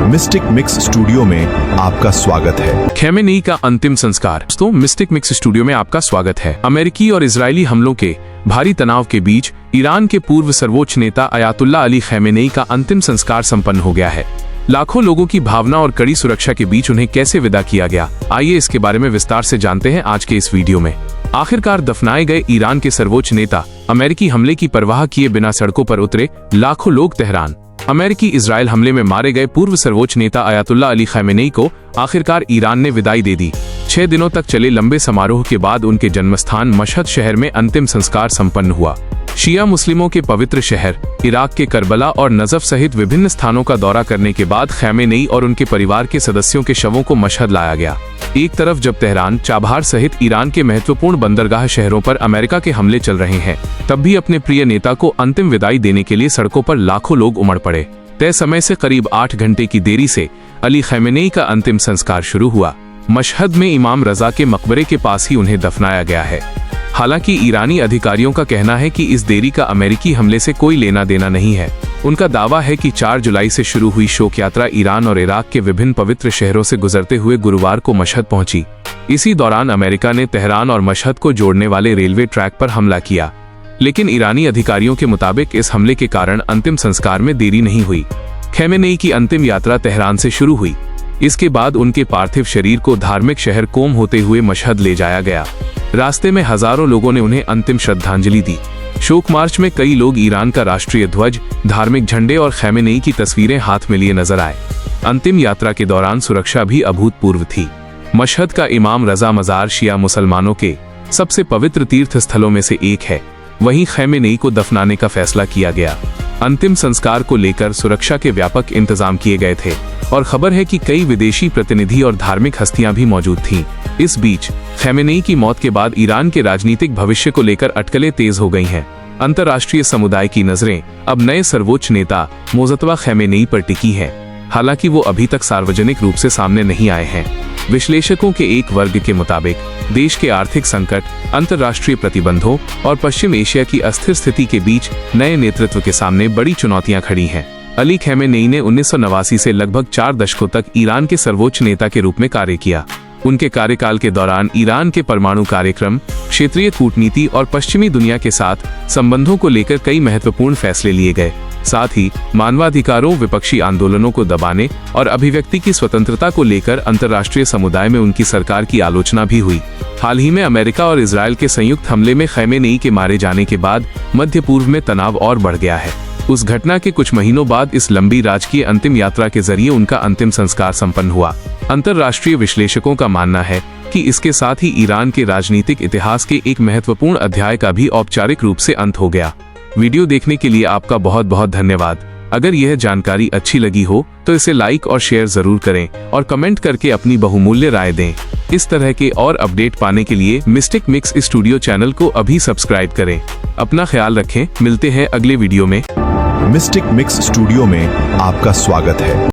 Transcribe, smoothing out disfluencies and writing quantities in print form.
Mistake mix studio में आपका स्वागत है। खैमेनेई का अंतिम संस्कार। दोस्तों, मिस्टिक मिक्स स्टूडियो में आपका स्वागत है। अमेरिकी और इजरायली हमलों के भारी तनाव के बीच ईरान के पूर्व सर्वोच्च नेता अयातुल्ला अली खैमेनेई का अंतिम संस्कार संपन्न हो गया है। लाखों लोगों की भावना और कड़ी सुरक्षा के बीच उन्हें कैसे विदा किया गया, आइए इसके बारे में विस्तार से जानते हैं आज के इस वीडियो में। आखिरकार दफनाए गए ईरान के सर्वोच्च नेता अमेरिकी हमले की परवाह किए बिना सड़कों पर उतरे लाखों लोग तेहरान। अमेरिकी इजरायल हमले में मारे गए पूर्व सर्वोच्च नेता अयातुल्ला अली खैमेनेई को आखिरकार ईरान ने विदाई दे दी। 6 दिनों तक चले लंबे समारोह के बाद उनके जन्मस्थान मशहद शहर में अंतिम संस्कार संपन्न हुआ। शिया मुस्लिमों के पवित्र शहर इराक के करबला और नजफ सहित विभिन्न स्थानों का दौरा करने के बाद खैमेनेई और उनके परिवार के सदस्यों के शवों को मशहद लाया गया। एक तरफ जब तेहरान, चाबहार सहित ईरान के महत्वपूर्ण बंदरगाह शहरों पर अमेरिका के हमले चल रहे हैं, तब भी अपने प्रिय नेता को अंतिम विदाई देने के लिए सड़कों पर लाखों लोग उमड़ पड़े। तय समय से करीब 8 घंटे की देरी से अली खैमेनेई का अंतिम संस्कार शुरू हुआ। मशहद में इमाम रजा के मकबरे के पास ही उन्हें दफनाया गया है। हालांकि ईरानी अधिकारियों का कहना है कि इस देरी का अमेरिकी हमले से कोई लेना देना नहीं है। उनका दावा है कि 4 जुलाई से शुरू हुई शोक यात्रा ईरान और इराक के विभिन्न पवित्र शहरों से गुजरते हुए गुरुवार को मशहद पहुंची। इसी दौरान अमेरिका ने तेहरान और मशहद को जोड़ने वाले रेलवे ट्रैक पर हमला किया, लेकिन ईरानी अधिकारियों के मुताबिक इस हमले के कारण अंतिम संस्कार में देरी नहीं हुई। खैमेनेई की अंतिम यात्रा तेहरान से शुरू हुई। इसके बाद उनके पार्थिव शरीर को धार्मिक शहर कोम होते हुए मशहद ले जाया गया। रास्ते में हजारों लोगों ने उन्हें अंतिम श्रद्धांजलि दी। शोक मार्च में कई लोग ईरान का राष्ट्रीय ध्वज, धार्मिक झंडे और खैमेनेई की तस्वीरें हाथ में लिए नजर आए। अंतिम यात्रा के दौरान सुरक्षा भी अभूतपूर्व थी। मशहद का इमाम रजा मजार शिया मुसलमानों के सबसे पवित्र तीर्थ स्थलों में से एक है। वहीं खैमेनेई को दफनाने का फैसला किया गया। अंतिम संस्कार को लेकर सुरक्षा के व्यापक इंतजाम किए गए थे और खबर है कि कई विदेशी प्रतिनिधि और धार्मिक हस्तियां भी मौजूद थीं। इस बीच खैमेनेई की मौत के बाद ईरान के राजनीतिक भविष्य को लेकर अटकलें तेज हो गई हैं। अंतर्राष्ट्रीय समुदाय की नजरें अब नए सर्वोच्च नेता मुजतबा खैमेनेई पर टिकी हैं। हालांकि वो अभी तक सार्वजनिक रूप से सामने नहीं आए हैं। विश्लेषकों के एक वर्ग के मुताबिक देश के आर्थिक संकट, अंतर्राष्ट्रीय प्रतिबंधों और पश्चिम एशिया की अस्थिर स्थिति के बीच नए नेतृत्व के सामने बड़ी चुनौतियां खड़ी हैं। अली खैमेनेई ने 1989 से लगभग 4 दशकों तक ईरान के सर्वोच्च नेता के रूप में कार्य किया। उनके कार्यकाल के दौरान ईरान के परमाणु कार्यक्रम, क्षेत्रीय कूटनीति और पश्चिमी दुनिया के साथ संबंधों को लेकर कई महत्वपूर्ण फैसले लिए गए। साथ ही मानवाधिकारों, विपक्षी आंदोलनों को दबाने और अभिव्यक्ति की स्वतंत्रता को लेकर अंतर्राष्ट्रीय समुदाय में उनकी सरकार की आलोचना भी हुई। हाल ही में अमेरिका और इजरायल के संयुक्त हमले में खैमेनेई के मारे जाने के बाद मध्य पूर्व में तनाव और बढ़ गया है। उस घटना के कुछ महीनों बाद इस लंबी राजकीय अंतिम यात्रा के जरिए उनका अंतिम संस्कार संपन्न हुआ। अंतर्राष्ट्रीय विश्लेषकों का मानना है कि इसके साथ ही ईरान के राजनीतिक इतिहास के एक महत्वपूर्ण अध्याय का भी औपचारिक रूप से अंत हो गया। वीडियो देखने के लिए आपका बहुत बहुत धन्यवाद। अगर यह जानकारी अच्छी लगी हो तो इसे लाइक और शेयर जरूर करें और कमेंट करके अपनी बहुमूल्य राय दें। इस तरह के और अपडेट पाने के लिए मिस्टिक मिक्स स्टूडियो चैनल को अभी सब्सक्राइब करें। अपना ख्याल रखें। मिलते हैं अगले वीडियो में। मिस्टिक मिक्स स्टूडियो में आपका स्वागत है।